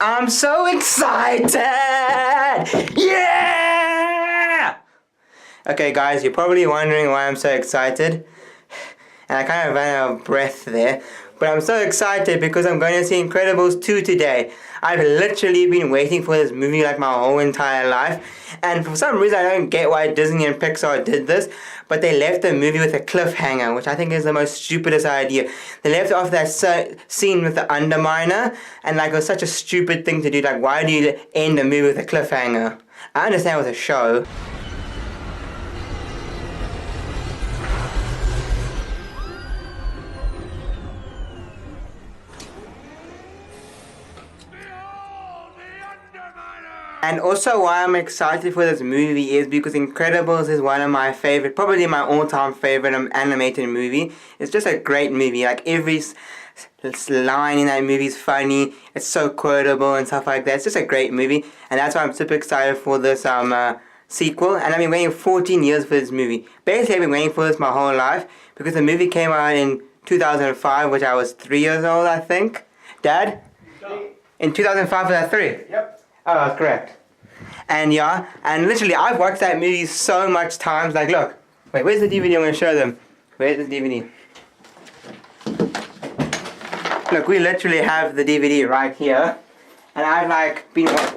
I'm so excited! Yeah! Okay guys, you're probably wondering why I'm so excited. And I kind of ran out of breath there. But I'm so excited because I'm going to see Incredibles 2 today. I've literally been waiting for this movie like my whole entire life. And for some reason I don't get why Disney and Pixar did this. But they left the movie with a cliffhanger, which I think is the most stupidest idea. They left it off that scene with the Underminer. And like it was such a stupid thing to do. Like why do you end a movie with a cliffhanger? I understand it was a show. And also why I'm excited for this movie is because Incredibles is one of my favorite, probably my all-time favorite animated movie. It's just a great movie. Like every line in that movie is funny. It's so quotable and stuff like that. It's just a great movie, and that's why I'm super excited for this sequel. And I've been waiting 14 years for this movie. Basically, I've been waiting for this my whole life because the movie came out in 2005, which I was 3 years old, I think. Dad? In 2005 was I 3? Yep. Oh, that's correct. And yeah, and literally I've watched that movie so much times. Like look, wait, where's the DVD? I'm going to show them. Where's the DVD? Look, we literally have the DVD right here. And I've like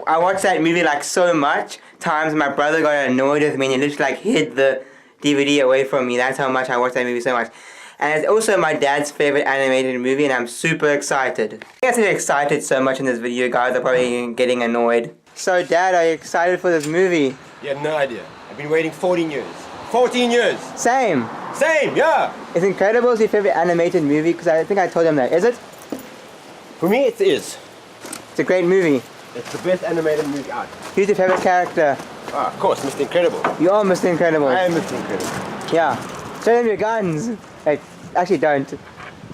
I watched that movie like so much times. My brother got annoyed with me and he literally like hid the DVD away from me. That's how much I watched that movie so much. And it's also my dad's favorite animated movie, and I'm super excited. I guess I'm excited so much in this video, guys, I'm probably getting annoyed. So, Dad, are you excited for this movie? You have no idea. I've been waiting 14 years. 14 years! Same! Same, yeah! Is Incredibles your favorite animated movie? Because I think I told them that. Is it? For me, it is. It's a great movie. It's the best animated movie out. Who's your favorite character? Ah, of course, Mr. Incredible. You are Mr. Incredible. I am Mr. Incredible. Yeah. Show them your guns. Hey, actually don't.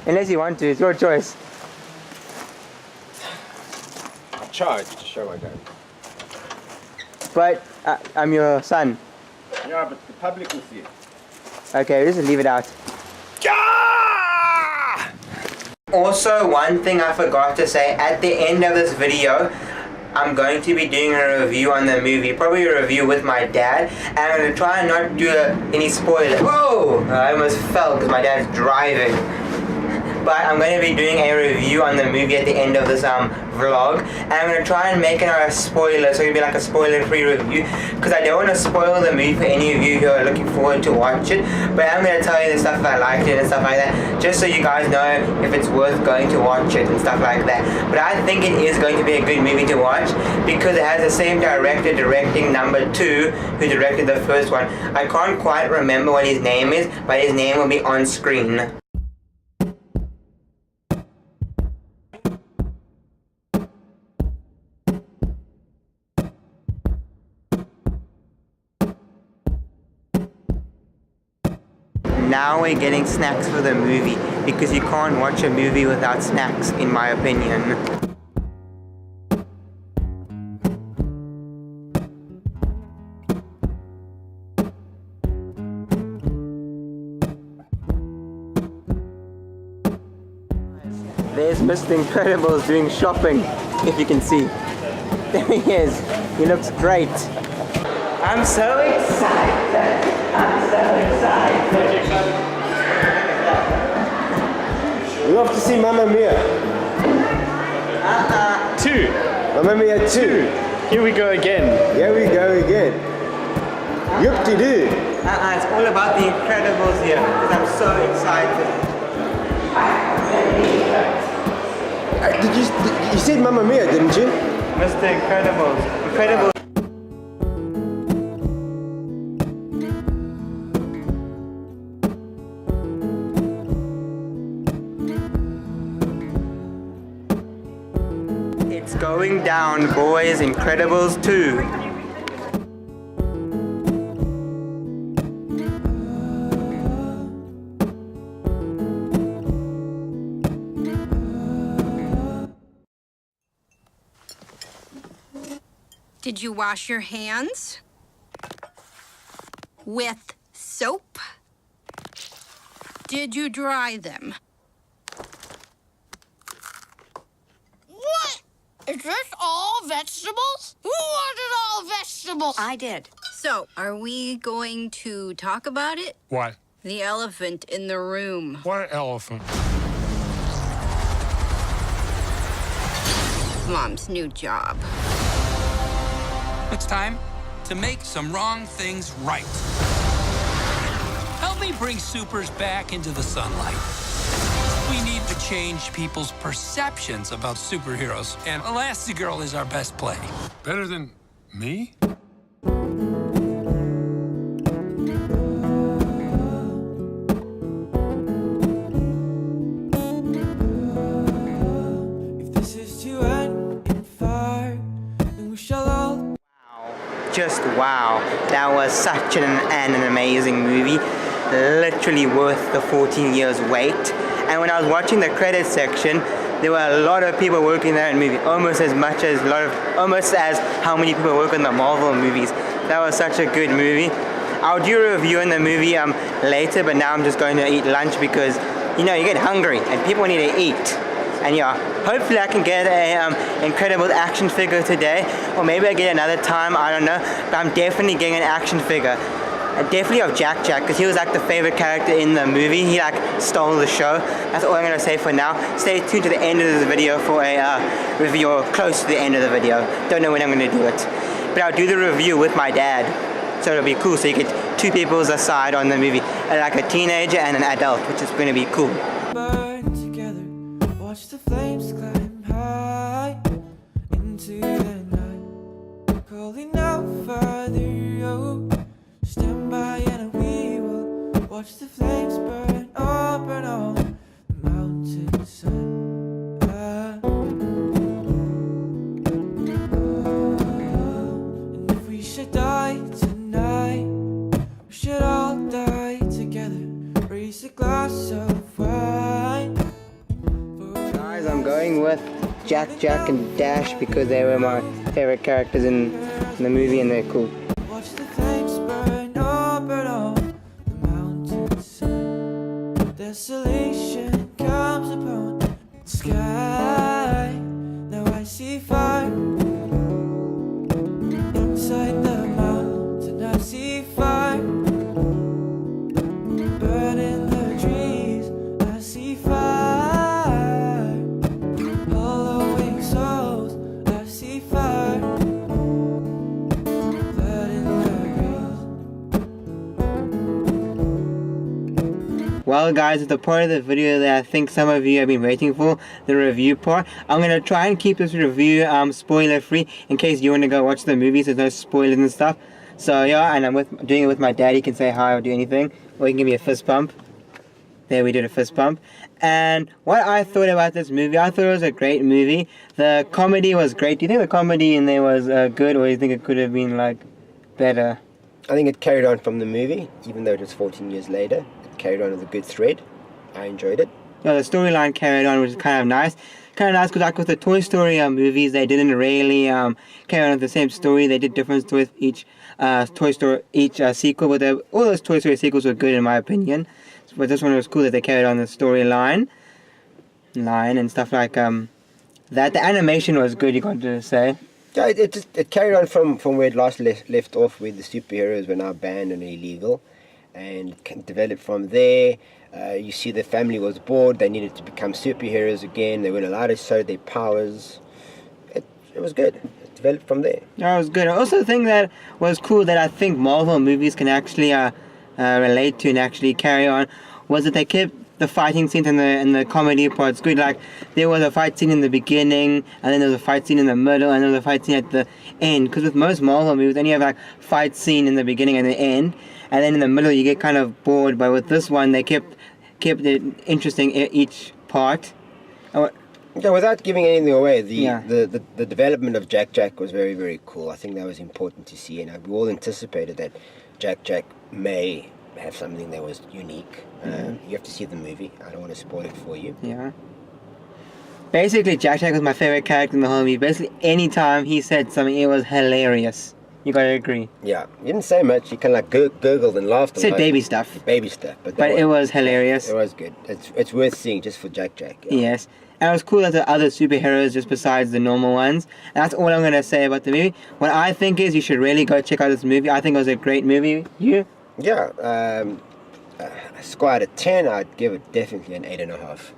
Unless you want to, it's your choice. I charge to show my gun. But I'm your son. Yeah, but the public will see it. Okay, just leave it out. Yeah! Also, one thing I forgot to say, at the end of this video, I'm going to be doing a review on the movie, probably a review with my dad, and I'm going to try and not do any spoilers. Whoa! I almost fell because my dad's driving. But I'm going to be doing a review on the movie at the end of this vlog, and I'm going to try and make it a spoiler, so it'll be like a spoiler-free review, because I don't want to spoil the movie for any of you who are looking forward to watch it, but I'm going to tell you the stuff I liked it and stuff like that, just so you guys know if it's worth going to watch it and stuff like that. But I think it is going to be a good movie to watch, because it has the same director directing number 2 who directed the first one. I can't quite remember what his name is, but his name will be on screen. Now we're getting snacks for the movie, because you can't watch a movie without snacks, in my opinion. There's Mr. Incredibles doing shopping, if you can see. There he is. He looks great. I'm so excited. I'm so excited. We have to see Mamma Mia. 2. Mamma Mia 2. Here we go again. Here we go again. Yup-de-doo. It's all about the Incredibles here, because I'm so excited. You said Mamma Mia, didn't you? Mr. Incredibles. Incredibles. It's going down, boys. Incredibles 2. Did you wash your hands? With soap? Did you dry them? What Is this all vegetables? Who wanted all vegetables? I did. So, are we going to talk about it? What? The elephant in the room. What elephant? Mom's new job. It's time to make some wrong things right. Help me bring supers back into the sunlight. We need to change people's perceptions about superheroes, and Elastigirl is our best play. Better than me? If this is to end in fire, then we shall all. Just wow, that was such an amazing movie, literally worth the 14 years wait. And when I was watching the credits section, there were a lot of people working in that movie, almost as how many people work in the Marvel movies. That was such a good movie. I'll do a review on the movie later, but now I'm just going to eat lunch because you get hungry and people need to eat. And yeah, hopefully I can get a incredible action figure today, or maybe I get another time, I don't know, but I'm definitely getting an action figure. Definitely of Jack because he was like the favorite character in the movie. He like stole the show. That's all I'm going to say for now. Stay tuned to the end of this video for a review, or close to the end of the video. Don't know when I'm going to do it, but I'll do the review with my dad, so it'll be cool. So you get two people's aside on the movie, like a teenager and an adult, which is going to be cool. Burn together, watch the flames climb high into the night, calling out Father, oh, stand by and we will watch the flames burn up and on the mountainside. And if we should die tonight, we should all die together. Raise a glass of wine. Guys, I'm going with Jack and Dash because they were my favorite characters in the movie and they're cool. Watch the flames burn up and on the mountainside. Desolation comes upon the sky. Now I see fire inside the mountain. I see fire burning the trees. I see fire hollowing souls. I see fire. Well guys, it's the part of the video that I think some of you have been waiting for, the review part. I'm going to try and keep this review spoiler free in case you want to go watch the movie, so there's no spoilers and stuff. So yeah, and I'm doing it with my dad. He can say hi or do anything, or he can give me a fist pump. There, we did a fist pump. And what I thought about this movie, I thought it was a great movie. The comedy was great. Do you think the comedy in there was good, or do you think it could have been like better? I think it carried on from the movie, even though it was 14 years later. It carried on with a good thread. I enjoyed it. Yeah, the storyline carried on, which is kind of nice. Kind of nice because like with the Toy Story movies, they didn't really carry on with the same story. They did different stories with each Toy Story, each sequel. But all those Toy Story sequels were good in my opinion. But this one was cool that they carried on the storyline and stuff like that. The animation was good, you got to say. Yeah, it carried on from where it last left off, where the superheroes were now banned and illegal, and developed from there. You see the family was bored, they needed to become superheroes again, they weren't allowed to show their powers. It was good. It developed from there. Yeah, it was good. Also the thing that was cool that I think Marvel movies can actually relate to and actually carry on was that they kept the fighting scenes and the comedy parts good. Like there was a fight scene in the beginning, and then there was a fight scene in the middle, and then there was a fight scene at the end. Because with most Marvel movies, then you have like fight scene in the beginning and the end, and then in the middle you get kind of bored. But with this one, they kept it interesting each part. Yeah, without giving anything away, the development of Jack was very, very cool. I think that was important to see, and we all anticipated that Jack may have something that was unique. You have to see the movie. I don't want to spoil it for you. Yeah. Basically, Jack was my favorite character in the whole movie. Basically, anytime he said something, it was hilarious. You gotta agree. Yeah, he didn't say much. He kind of like gurgled and laughed. Said baby stuff. Baby stuff. But it was hilarious. It was good. It's worth seeing just for Jack. Yeah. Yes. And it was cool that the other superheroes just besides the normal ones. And that's all I'm going to say about the movie. What I think is you should really go check out this movie. I think it was a great movie. You? Yeah, score out of 10, I'd give it definitely an 8.5.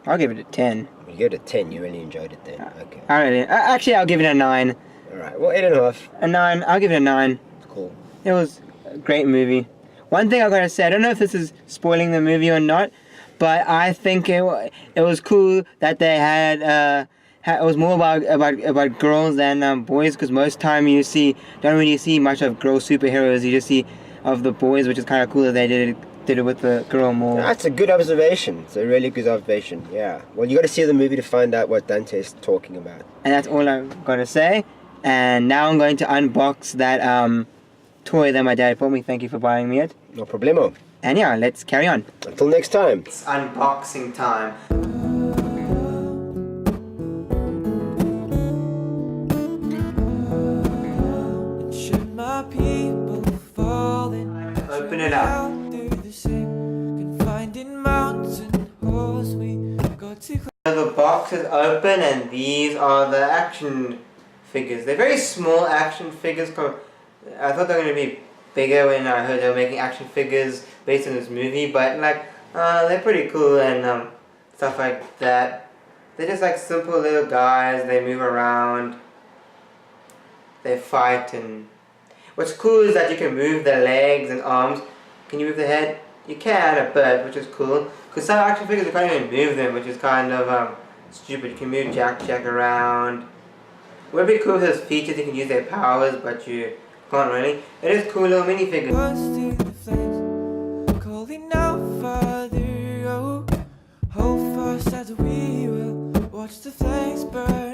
I'll give it a 10. You give it a 10, you really enjoyed it then. Okay. Actually, I'll give it a 9. Alright, well, 8.5. A 9. I'll give it a 9. Cool. It was a great movie. One thing I gotta say, I don't know if this is spoiling the movie or not, but I think it was cool that they had it was more about girls than boys, because most time you don't really see much of girl superheroes. You just see of the boys, which is kind of cool that they did it with the girl more. That's a good observation. It's a really good observation. Yeah. Well, you got to see the movie to find out what Dante is talking about. And that's all I've got to say. And now I'm going to unbox that toy that my dad bought me. Thank you for buying me it. No problemo. And yeah, let's carry on. Until next time. It's unboxing time. Should my people fall in Open it up. do the same, confined in mountain halls, we got to So the box is open and these are the action figures. They're very small action figures. I thought they were going to be bigger when I heard they were making action figures based on this movie, but like they're pretty cool and stuff like that. They're just like simple little guys. They move around, they fight, and what's cool is that you can move their legs and arms. Can you move the head? You can a bit, which is cool. Because some action figures you can't even move them, which is kind of stupid. You can move Jack around. It would be cool if there's features you can use their powers, but you can't really. It is cool little minifigures. to the flames, calling out Father, oh, hold fast as we will watch the flames burn.